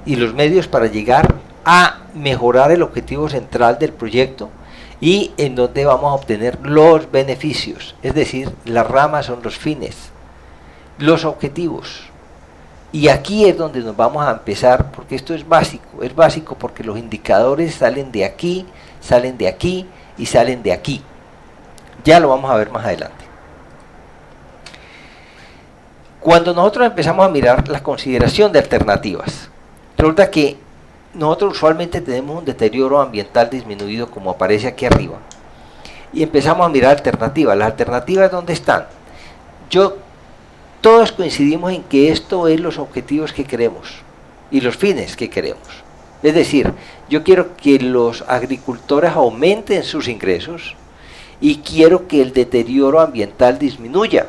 y los medios para llegar a mejorar el objetivo central del proyecto y en donde vamos a obtener los beneficios, es decir, las ramas son los fines, los objetivos. Y aquí es donde nos vamos a empezar, porque esto es básico porque los indicadores salen de aquí y salen de aquí. Ya lo vamos a ver más adelante. Cuando nosotros empezamos a mirar la consideración de alternativas, resulta que nosotros usualmente tenemos un deterioro ambiental disminuido, como aparece aquí arriba, y empezamos a mirar alternativas. Las alternativas, ¿dónde están? Todos coincidimos en que esto es los objetivos que queremos y los fines que queremos. Es decir, yo quiero que los agricultores aumenten sus ingresos y quiero que el deterioro ambiental disminuya.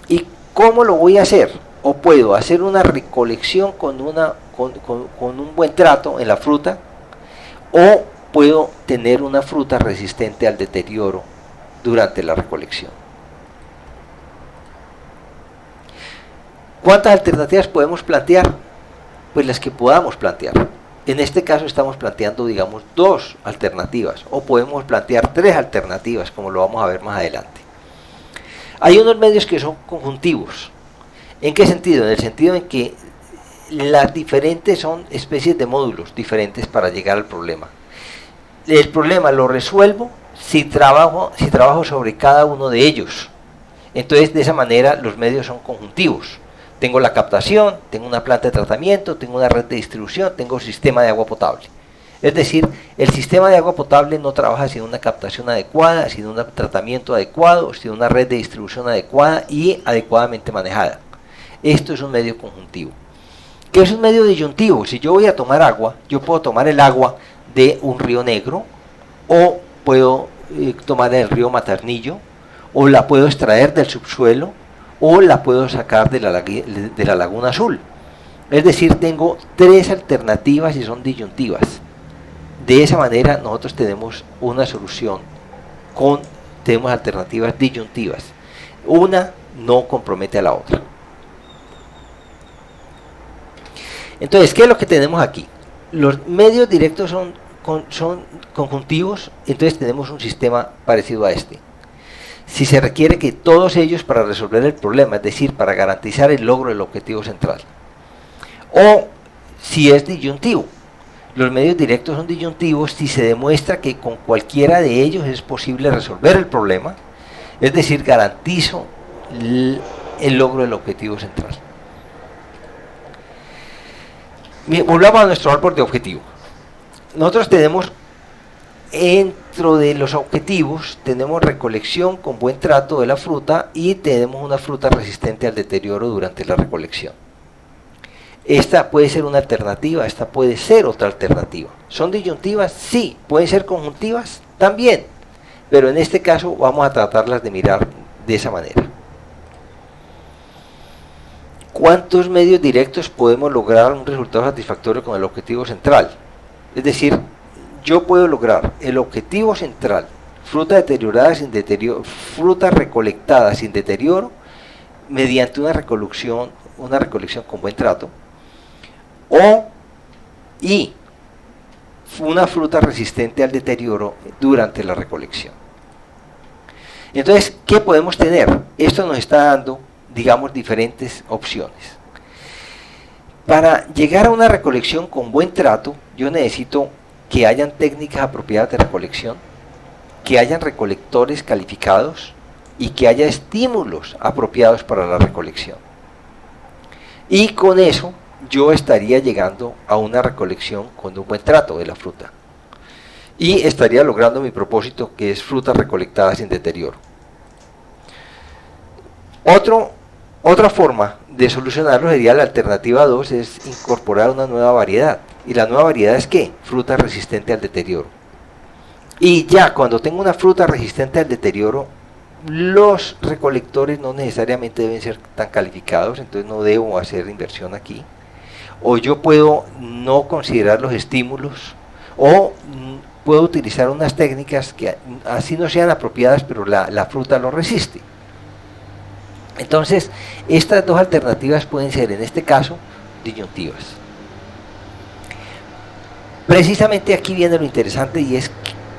¿Y cómo lo voy a hacer? O puedo hacer una recolección con un buen trato en la fruta, o puedo tener una fruta resistente al deterioro durante la recolección. ¿Cuántas alternativas podemos plantear? Pues las que podamos plantear. En este caso estamos planteando, digamos, 2 alternativas, o podemos plantear 3 alternativas, como lo vamos a ver más adelante. Hay unos medios que son conjuntivos. ¿En qué sentido? En el sentido en que las diferentes son especies de módulos diferentes para llegar al problema. El problema lo resuelvo si trabajo sobre cada uno de ellos. Entonces, de esa manera, los medios son conjuntivos. Tengo la captación, tengo una planta de tratamiento, tengo una red de distribución, tengo un sistema de agua potable. Es decir, el sistema de agua potable no trabaja sin una captación adecuada, sin un tratamiento adecuado, sin una red de distribución adecuada y adecuadamente manejada. Esto es un medio conjuntivo. ¿Qué es un medio disyuntivo? Si yo voy a tomar agua, yo puedo tomar el agua de un río Negro, o puedo tomar el río Maternillo, o la puedo extraer del subsuelo, o la puedo sacar de la Laguna Azul. Es decir, tengo tres alternativas y son disyuntivas. De esa manera nosotros tenemos una solución, tenemos alternativas disyuntivas. Una no compromete a la otra. Entonces, ¿qué es lo que tenemos aquí? Los medios directos son conjuntivos, entonces tenemos un sistema parecido a este. Si se requiere que todos ellos para resolver el problema, es decir, para garantizar el logro del objetivo central. O si es disyuntivo. Los medios directos son disyuntivos si se demuestra que con cualquiera de ellos es posible resolver el problema, es decir, garantizo el logro del objetivo central. Volvamos a nuestro árbol de objetivos. Nosotros tenemos, dentro de los objetivos, tenemos recolección con buen trato de la fruta y tenemos una fruta resistente al deterioro durante la recolección. Esta puede ser una alternativa, esta puede ser otra alternativa. ¿Son disyuntivas? Sí. ¿Pueden ser conjuntivas? También. Pero en este caso vamos a tratarlas de mirar de esa manera. ¿Cuántos medios directos podemos lograr un resultado satisfactorio con el objetivo central? Es decir, yo puedo lograr el objetivo central, fruta deteriorada sin deterioro, fruta recolectada sin deterioro, mediante una recolección con buen trato, y una fruta resistente al deterioro durante la recolección. Entonces, ¿qué podemos tener? Esto nos está dando, digamos, diferentes opciones. Para llegar a una recolección con buen trato, yo necesito que hayan técnicas apropiadas de recolección, que hayan recolectores calificados y que haya estímulos apropiados para la recolección. Y con eso yo estaría llegando a una recolección con un buen trato de la fruta. Y estaría logrando mi propósito, que es fruta recolectada sin deterioro. Otra forma de solucionarlo sería la alternativa 2, es incorporar una nueva variedad. ¿Y la nueva variedad es qué? Fruta resistente al deterioro. Y ya cuando tengo una fruta resistente al deterioro, los recolectores no necesariamente deben ser tan calificados, entonces no debo hacer inversión aquí. O yo puedo no considerar los estímulos, o puedo utilizar unas técnicas que así no sean apropiadas, pero la fruta lo resiste. Entonces, estas dos alternativas pueden ser, en este caso, disyuntivas. Precisamente aquí viene lo interesante, y es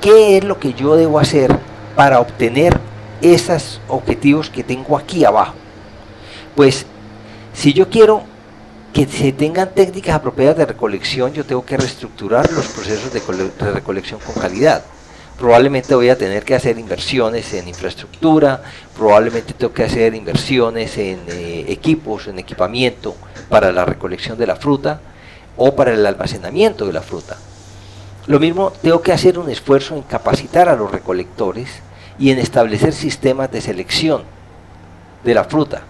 qué es lo que yo debo hacer para obtener esos objetivos que tengo aquí abajo. Pues, si yo quiero que se tengan técnicas apropiadas de recolección, yo tengo que reestructurar los procesos de recolección con calidad. Probablemente voy a tener que hacer inversiones en infraestructura, probablemente tengo que hacer inversiones en equipos, en equipamiento para la recolección de la fruta o para el almacenamiento de la fruta. Lo mismo, tengo que hacer un esfuerzo en capacitar a los recolectores y en establecer sistemas de selección de la fruta.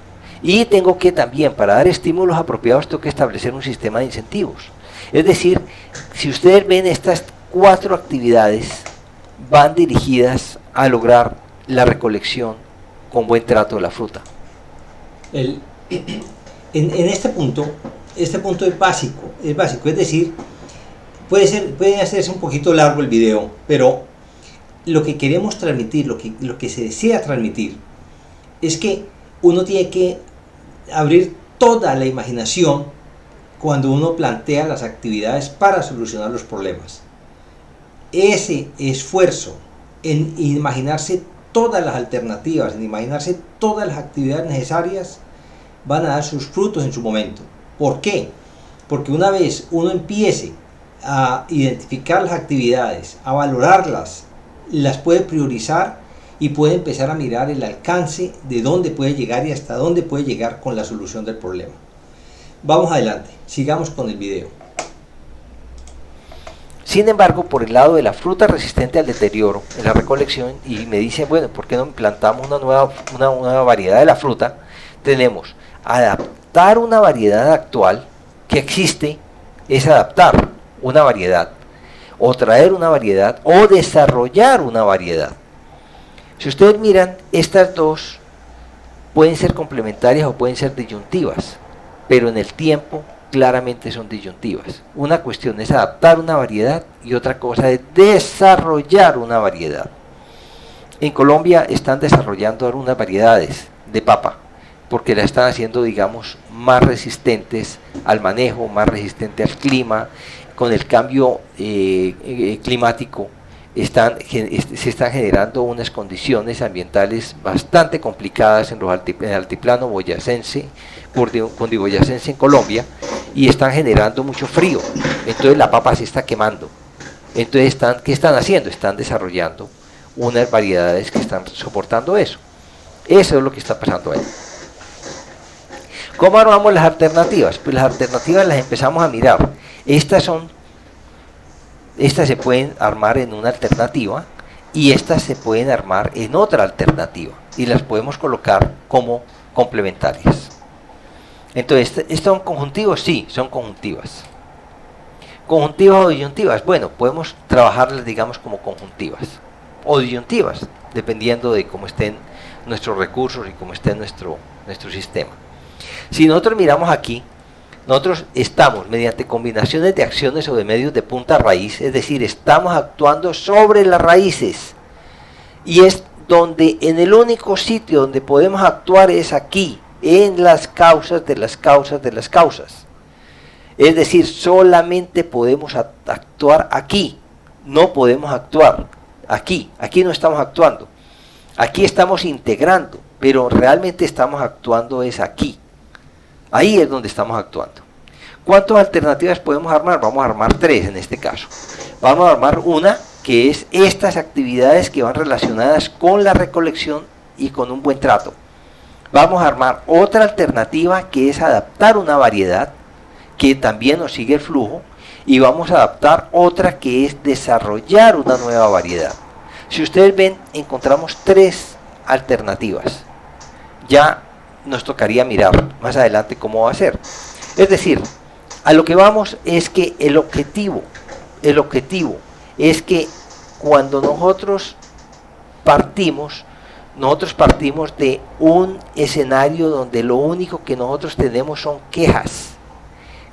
Y tengo que también, para dar estímulos apropiados, tengo que establecer un sistema de incentivos. Es decir, si ustedes ven, estas 4 actividades van dirigidas a lograr la recolección con buen trato de la fruta. En este punto es básico, es decir, puede hacerse un poquito largo el video, pero lo que queremos transmitir, lo que se desea transmitir, es que uno tiene que abrir toda la imaginación cuando uno plantea las actividades para solucionar los problemas. Ese esfuerzo en imaginarse todas las alternativas, en imaginarse todas las actividades necesarias, van a dar sus frutos en su momento. ¿Por qué? Porque una vez uno empiece a identificar las actividades, a valorarlas, las puede priorizar y puede empezar a mirar el alcance de dónde puede llegar y hasta dónde puede llegar con la solución del problema. Vamos adelante, sigamos con el video. Sin embargo, por el lado de la fruta resistente al deterioro en la recolección, y me dicen, bueno, ¿por qué no plantamos una nueva variedad de la fruta? Tenemos adaptar una variedad actual que existe, es adaptar una variedad, o traer una variedad, o desarrollar una variedad. Si ustedes miran, estas dos pueden ser complementarias o pueden ser disyuntivas, pero en el tiempo claramente son disyuntivas. Una cuestión es adaptar una variedad y otra cosa es desarrollar una variedad. En Colombia están desarrollando algunas variedades de papa, porque la están haciendo, digamos, más resistentes al manejo, más resistentes al clima. Con el cambio climático se están generando unas condiciones ambientales bastante complicadas en el altiplano boyacense, cundiboyacense en Colombia, y están generando mucho frío. Entonces la papa se está quemando. Entonces, ¿qué están haciendo? Están desarrollando unas variedades que están soportando eso. Eso es lo que está pasando ahí. ¿Cómo armamos las alternativas? Pues las alternativas las empezamos a mirar. Estas se pueden armar en una alternativa y estas se pueden armar en otra alternativa y las podemos colocar como complementarias. Entonces, ¿son conjuntivos? Sí, son conjuntivas. ¿Conjuntivas o disyuntivas? Bueno, podemos trabajarlas, digamos, como conjuntivas o disyuntivas, dependiendo de cómo estén nuestros recursos y cómo esté nuestro sistema. Si nosotros miramos aquí, nosotros estamos mediante combinaciones de acciones o de medios de punta raíz, es decir, estamos actuando sobre las raíces, y es donde en el único sitio donde podemos actuar es aquí, en las causas de las causas de las causas. Es decir, solamente podemos actuar aquí, no podemos actuar aquí no estamos actuando, aquí estamos integrando, pero realmente estamos actuando es aquí. Ahí es donde estamos actuando. ¿Cuántas alternativas podemos armar? Vamos a armar 3 en este caso. Vamos a armar una que es estas actividades que van relacionadas con la recolección y con un buen trato. Vamos a armar otra alternativa que es adaptar una variedad que también nos sigue el flujo, y vamos a adaptar otra que es desarrollar una nueva variedad. Si ustedes ven, encontramos 3 alternativas. Ya nos tocaría mirar más adelante cómo va a ser. Es decir, a lo que vamos es que el objetivo es que cuando nosotros partimos de un escenario donde lo único que nosotros tenemos son quejas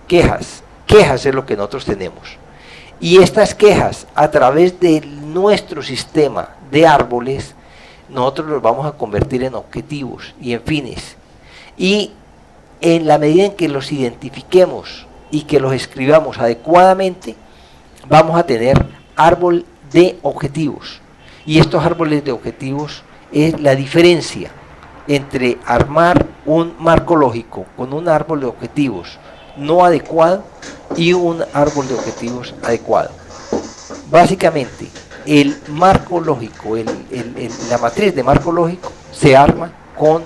es lo que nosotros tenemos, y estas quejas a través de nuestro sistema de árboles nosotros los vamos a convertir en objetivos y en fines, y en la medida en que los identifiquemos y que los escribamos adecuadamente, vamos a tener árbol de objetivos, y estos árboles de objetivos es la diferencia entre armar un marco lógico con un árbol de objetivos no adecuado y un árbol de objetivos adecuado. Básicamente, el marco lógico, la matriz de marco lógico se arma con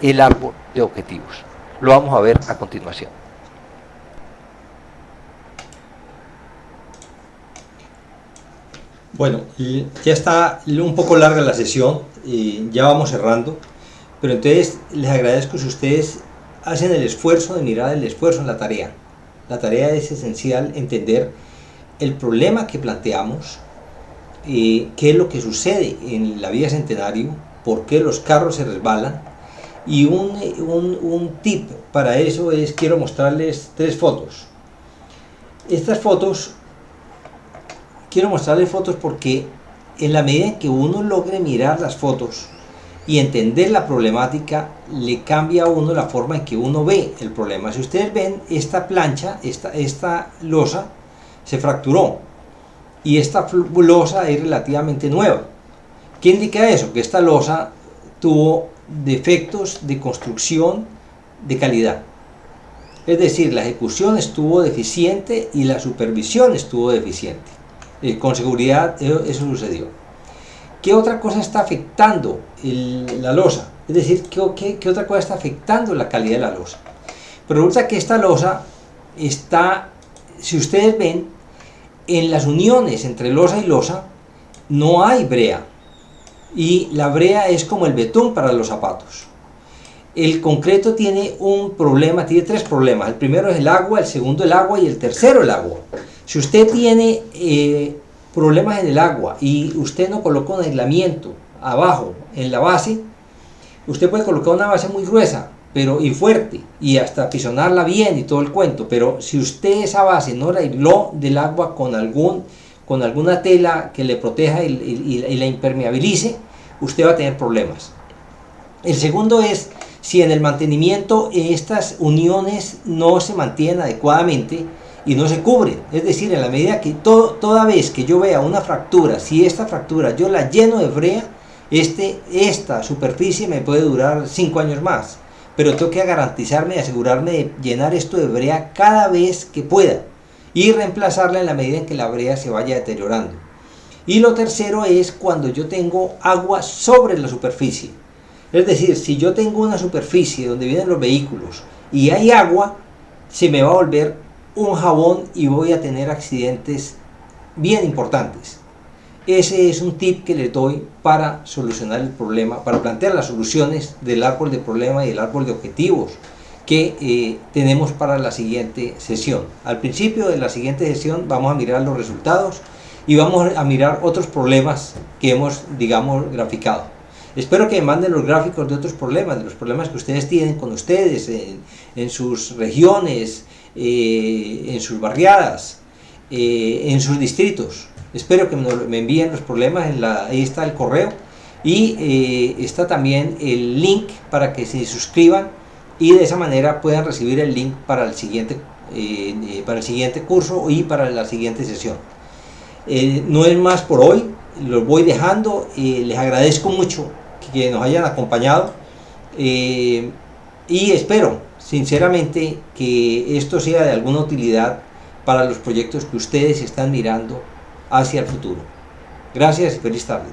el árbol de objetivos. Lo vamos a ver a continuación. Bueno, ya está un poco larga la sesión, ya vamos cerrando, pero entonces les agradezco si ustedes hacen el esfuerzo de mirar el esfuerzo en la tarea. La tarea es esencial entender el problema que planteamos, qué es lo que sucede en la vía Centenario, por qué los carros se resbalan, y un tip para eso es, quiero mostrarles 3 fotos. Estas fotos, quiero mostrarles fotos porque en la medida en que uno logre mirar las fotos y entender la problemática, le cambia a uno la forma en que uno ve el problema. Si ustedes ven, esta plancha, esta losa se fracturó, y esta losa es relativamente nueva. ¿Qué indica eso? Que esta losa tuvo defectos de construcción de calidad, es decir, la ejecución estuvo deficiente y la supervisión estuvo deficiente. Con seguridad eso sucedió. ¿qué otra cosa está afectando la losa? Es decir, ¿qué otra cosa está afectando la calidad de la losa? Pero resulta que esta losa está, si ustedes ven, en las uniones entre losa y losa no hay brea, y la brea es como el betún para los zapatos. El concreto tiene un problema, tiene tres problemas. El primero es el agua, el segundo el agua y el tercero el agua. Si usted tiene problemas en el agua y usted no coloca un aislamiento abajo en la base, usted puede colocar una base muy gruesa y fuerte y hasta pisonarla bien y todo el cuento, pero si usted esa base no la aisló del agua con alguna tela que le proteja y la impermeabilice, usted va a tener problemas. El segundo es si en el mantenimiento estas uniones no se mantienen adecuadamente y no se cubren, es decir, en la medida que toda vez que yo vea una fractura, si esta fractura yo la lleno de brea, esta superficie me puede durar 5 años más, pero tengo que garantizarme y asegurarme de llenar esto de brea cada vez que pueda y reemplazarla en la medida en que la brea se vaya deteriorando. Y lo tercero es cuando yo tengo agua sobre la superficie, es decir, si yo tengo una superficie donde vienen los vehículos y hay agua, se me va a volver un jabón y voy a tener accidentes bien importantes. Ese es un tip que les doy para solucionar el problema, para plantear las soluciones del árbol de problema y el árbol de objetivos que tenemos para la siguiente sesión. Al principio de la siguiente sesión vamos a mirar los resultados y vamos a mirar otros problemas que hemos, digamos, graficado. Espero que me manden los gráficos de otros problemas, de los problemas que ustedes tienen con ustedes en sus regiones, en sus barriadas, en sus distritos. Espero que me envíen los problemas, ahí está el correo y está también el link para que se suscriban y de esa manera puedan recibir el link para el siguiente curso y para la siguiente sesión. No es más por hoy, los voy dejando, les agradezco mucho que nos hayan acompañado y espero sinceramente que esto sea de alguna utilidad para los proyectos que ustedes están mirando hacia el futuro. Gracias y feliz tarde.